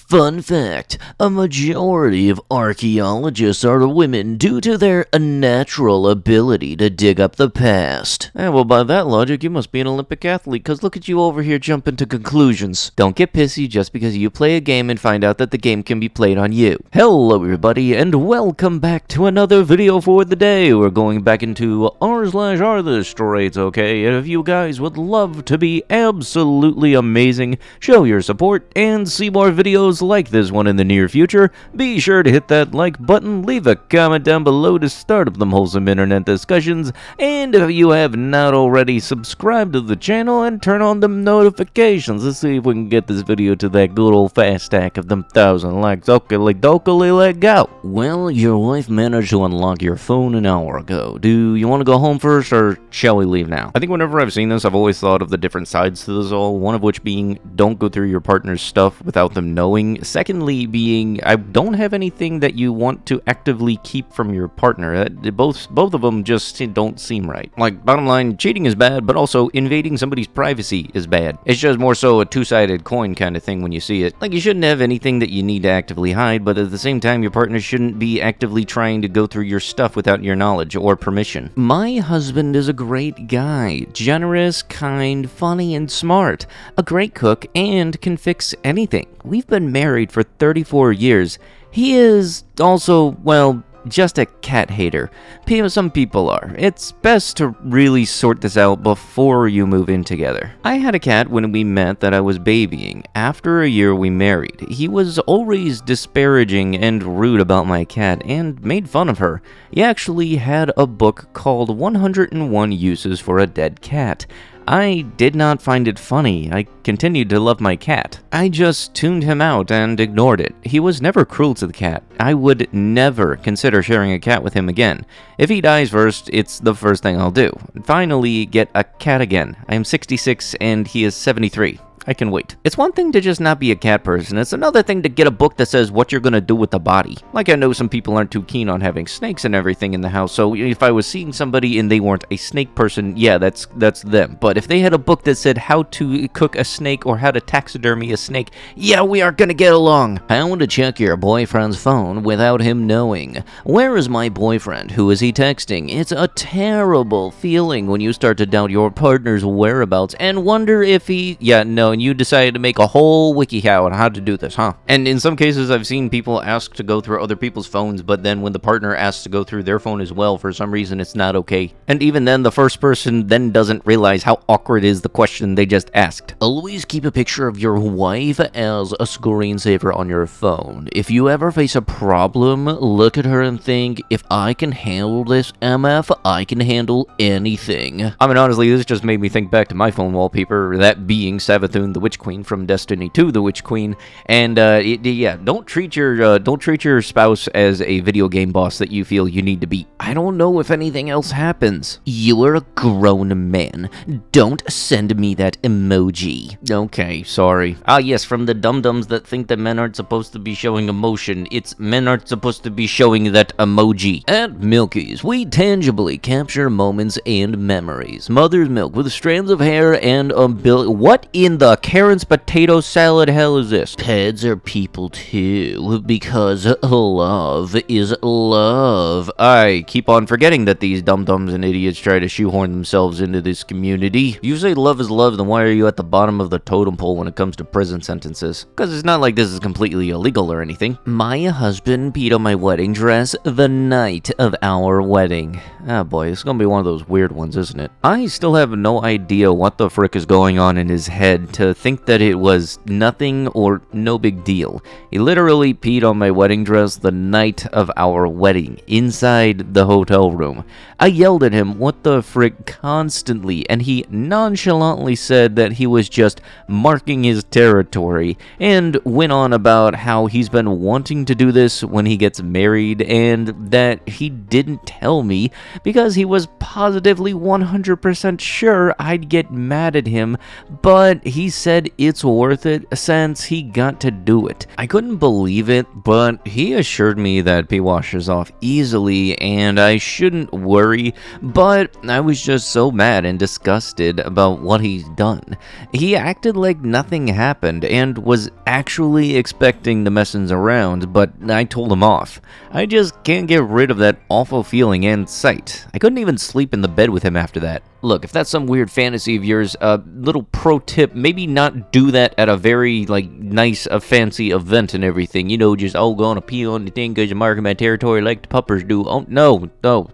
Fun fact, a majority of archaeologists are women due to their natural ability to dig up the past. Well, by that logic, you must be an Olympic athlete, because look at you over here jumping to conclusions. Don't get pissy just because you play a game and find out that the game can be played on you. Hello everybody, and welcome back to another video for the day. We're going back into AreTheStraightsOK, and if you guys would love to be absolutely amazing, show your support, and see more videos like this one in the near future, be sure to hit that like button, leave a comment down below to start up them wholesome internet discussions, and if you have not already, subscribe to the channel and turn on them notifications. Let's see if we can get this video to that good old fast stack of them 1,000 likes. Okey-dokey, let go. Well, your wife managed to unlock your phone an hour ago. Do you want to go home first, or shall we leave now? I think whenever I've seen this, I've always thought of the different sides to this all, one of which being don't go through your partner's stuff without them knowing. Secondly being, I don't have anything that you want to actively keep from your partner. Both of them just don't seem right. Like, bottom line, cheating is bad, but also invading somebody's privacy is bad. It's just more so a two-sided coin kind of thing when you see it. Like, you shouldn't have anything that you need to actively hide, but at the same time, your partner shouldn't be actively trying to go through your stuff without your knowledge or permission. My husband is a great guy. Generous, kind, funny, and smart. A great cook, and can fix anything. We've been married for 34 years. He is also, well, just a cat hater. Some people are. It's best to really sort this out before you move in together. I had a cat when we met that I was babying. After a year we married. He was always disparaging and rude about my cat and made fun of her. He actually had a book called 101 Uses for a Dead Cat. I did not find it funny. I continued to love my cat. I just tuned him out and ignored it. He was never cruel to the cat. I would never consider sharing a cat with him again. If he dies first, it's the first thing I'll do. Finally, get a cat again. I am 66 and he is 73. I can wait. It's one thing to just not be a cat person. It's another thing to get a book that says what you're gonna do with the body. Like, I know some people aren't too keen on having snakes and everything in the house, so if I was seeing somebody and they weren't a snake person, yeah, that's them. But if they had a book that said how to cook a snake or how to taxidermy a snake, yeah, we are gonna get along. How to check your boyfriend's phone without him knowing. Where is my boyfriend? Who is he texting? It's a terrible feeling when you start to doubt your partner's whereabouts and wonder if he... Yeah, no, and you decided to make a whole WikiHow on how to do this, huh? And in some cases, I've seen people ask to go through other people's phones, but then when the partner asks to go through their phone as well, for some reason, it's not okay. And even then, the first person then doesn't realize how awkward is the question they just asked. Always keep a picture of your wife as a screensaver on your phone. If you ever face a problem, look at her and think, if I can handle this, MF, I can handle anything. I mean, honestly, this just made me think back to my phone wallpaper, that being Savathun, the Witch Queen from Destiny 2, the Witch Queen, and yeah, don't treat your spouse as a video game boss that you feel you need to beat. I don't know if anything else happens. You are a grown man. Don't send me that emoji. Okay, sorry. Ah, yes, from the dum-dums that think that men aren't supposed to be showing emotion, it's men aren't supposed to be showing that emoji. At Milky's, we tangibly capture moments and memories. Mother's milk with strands of hair and umbilical. What in the Karen's potato salad hell is this? Pets are people too, because love is love. I keep on forgetting that these dum-dums and idiots try to shoehorn themselves into this community. You say love is love, then why are you at the bottom of the totem pole when it comes to prison sentences? Because it's not like this is completely illegal or anything. My husband peed on my wedding dress the night of our wedding. Ah boy, it's gonna be one of those weird ones, isn't it? I still have no idea what the frick is going on in his head to think that it was nothing or no big deal. He literally peed on my wedding dress the night of our wedding, inside the hotel room. I yelled at him, what the frick, constantly, and he nonchalantly said that he was just marking his territory, and went on about how he's been wanting to do this when he gets married, and that he didn't tell me because he was positively 100% sure I'd get mad at him, but he he said it's worth it since he got to do it. I couldn't believe it, but he assured me that pee washes off easily and I shouldn't worry, but I was just so mad and disgusted about what he's done. He acted like nothing happened and was actually expecting the messings around, but I told him off. I just can't get rid of that awful feeling and sight. I couldn't even sleep in the bed with him after that. Look, if that's some weird fantasy of yours, little pro tip, maybe not do that at a very, nice, fancy event and everything. You know, just, going to pee on the thing because you're marking my territory like the puppers do. Oh, no,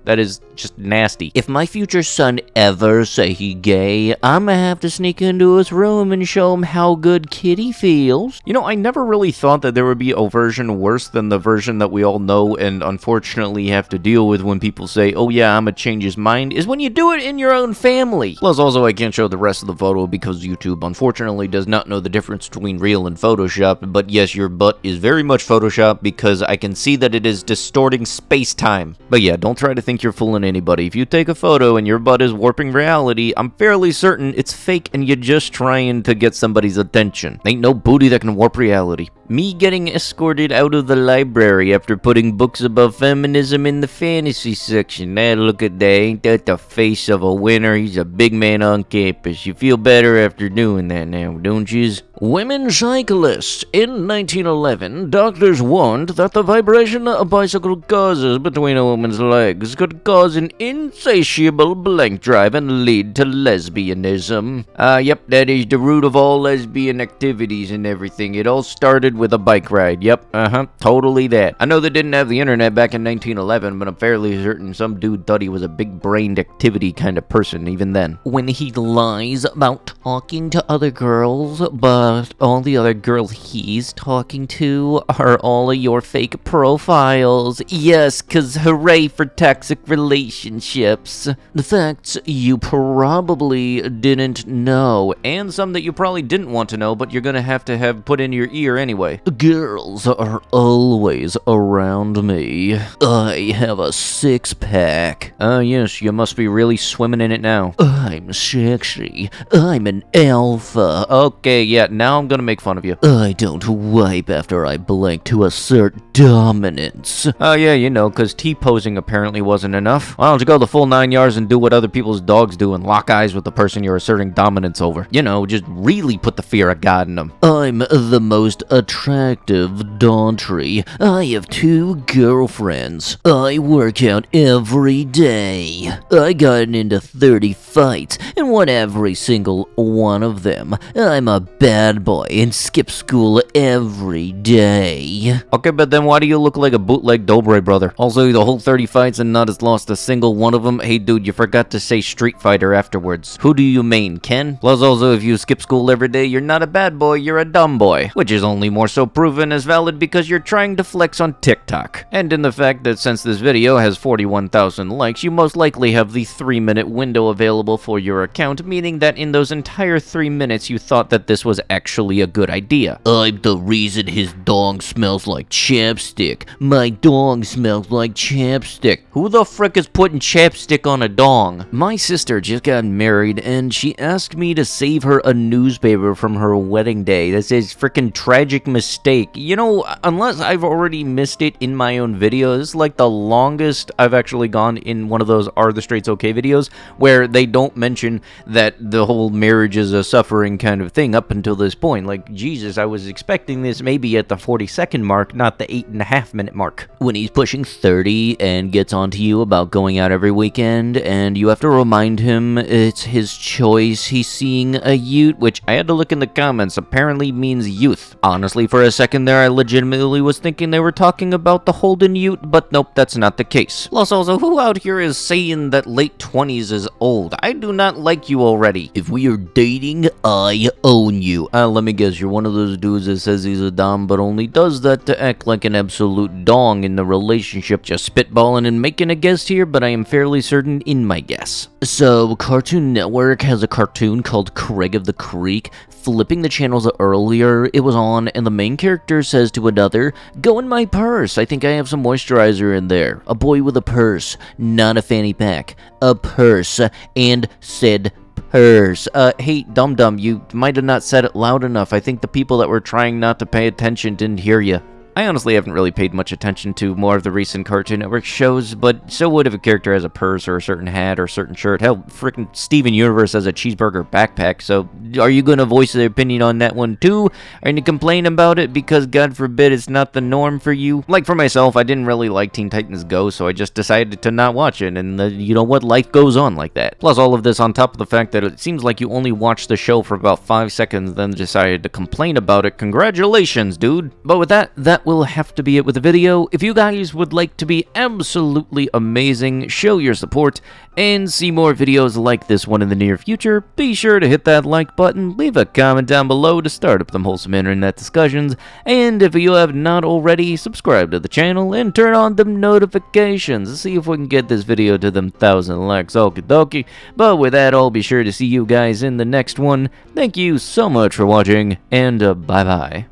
that is just nasty. If my future son ever say he gay, I'm gonna have to sneak into his room and show him how good kitty feels. You know, I never really thought that there would be a version worse than the version that we all know and unfortunately have to deal with when people say, oh yeah, I'm gonna change his mind, is when you do it in your own family. Plus, also, I can't show the rest of the photo because YouTube unfortunately does not know the difference between real and Photoshop, but yes, your butt is very much Photoshop because I can see that it is distorting space-time. But yeah, don't try to think you're fooling anybody. If you take a photo and your butt is warping reality, I'm fairly certain it's fake and you're just trying to get somebody's attention. Ain't no booty that can warp reality. Me getting escorted out of the library after putting books about feminism in the fantasy section. Now look at that, ain't that the face of a winner? He's a big man on campus. You feel better after doing that now, don't yous? Women cyclists. In 1911, doctors warned that the vibration a bicycle causes between a woman's legs could cause an insatiable blank drive and lead to lesbianism. Yep, that is the root of all lesbian activities and everything. It all started with a bike ride. Yep, totally that. I know they didn't have the internet back in 1911, but I'm fairly certain some dude thought he was a big-brained activity kind of person even then. When he lies about talking to other girls, but all the other girls he's talking to are all of your fake profiles. Yes, cause hooray for toxic relationships. The facts you probably didn't know, and some that you probably didn't want to know, but you're gonna have put in your ear anyway. Girls are always around me. I have a six-pack. Yes, you must be really swimming in it now. I'm sexy. I'm an alpha. Okay, yeah, now I'm gonna make fun of you. I don't wipe after I blank to assert dominance. Oh yeah, you know, cause T-posing apparently wasn't enough. Why don't you go the full 9 yards and do what other people's dogs do and lock eyes with the person you're asserting dominance over? You know, just really put the fear of God in them. I'm the most attractive Dauntry. I have 2 girlfriends. I work out every day. I got into 30 fights and won every single one of them. I'm a bad boy and skip school every day. Okay, but then why do you look like a bootleg Dobro brother? Also, the whole 30 fights and not has lost a single one of them. Hey dude, you forgot to say Street Fighter afterwards. Who do you main, Ken? Plus also, if you skip school every day, you're not a bad boy, you're a dumb boy. Which is only more so proven as valid because you're trying to flex on TikTok. And in the fact that since this video has 41,000 likes, you most likely have the 3-minute window available for your account, meaning that in those entire 3 minutes you thought that this was actually a good idea. I'm the reason his dong smells like chapstick. My dong smells like chapstick. Who the frick is putting chapstick on a dong? My sister just got married and she asked me to save her a newspaper from her wedding day that says frickin' tragic mistake. You know, unless I've already missed it in my own video, this is like the longest I've actually gone in one of those AreTheStraightsOK videos where they don't mention that the whole marriage is a suffering kind of thing up until this point. Like, Jesus, I was expecting this maybe at the 40-second mark, not the 8.5-minute mark. When he's pushing 30 and gets onto you about going out every weekend, and you have to remind him it's his choice, he's seeing a ute, which I had to look in the comments, apparently means youth. Honestly, for a second there, I legitimately was thinking they were talking about the Holden ute, but nope, that's not the case. Plus, also, who out here is saying that late 20s is old? I do not like you already. If we are dating, I own you. Let me guess, you're one of those dudes that says he's a dom, but only does that to act like an absolute dong in the relationship. Just spitballing and making a guess here, but I am fairly certain in my guess. So, Cartoon Network has a cartoon called Craig of the Creek. Flipping the channels earlier, it was on, and the main character says to another, "Go in my purse, I think I have some moisturizer in there." A boy with a purse, not a fanny pack, a purse, and said purse. Hey, dum-dum, you might have not said it loud enough. I think the people that were trying not to pay attention didn't hear you. I honestly haven't really paid much attention to more of the recent Cartoon Network shows, but so would if a character has a purse or a certain hat or a certain shirt. Hell, frickin' Steven Universe has a cheeseburger backpack, so are you gonna voice your opinion on that one too? Are you gonna complain about it because, God forbid, it's not the norm for you? Like for myself, I didn't really like Teen Titans Go, so I just decided to not watch it, and you know what, life goes on like that. Plus all of this on top of the fact that it seems like you only watched the show for about 5 seconds, then decided to complain about it. Congratulations, dude! But with that will have to be it with the video. If you guys would like to be absolutely amazing, show your support, and see more videos like this one in the near future, be sure to hit that like button, leave a comment down below to start up them wholesome internet discussions, and if you have not already, subscribe to the channel and turn on them notifications to see if we can get this video to them 1,000 likes, okie dokie. But with that, I'll be sure to see you guys in the next one. Thank you so much for watching, and bye-bye.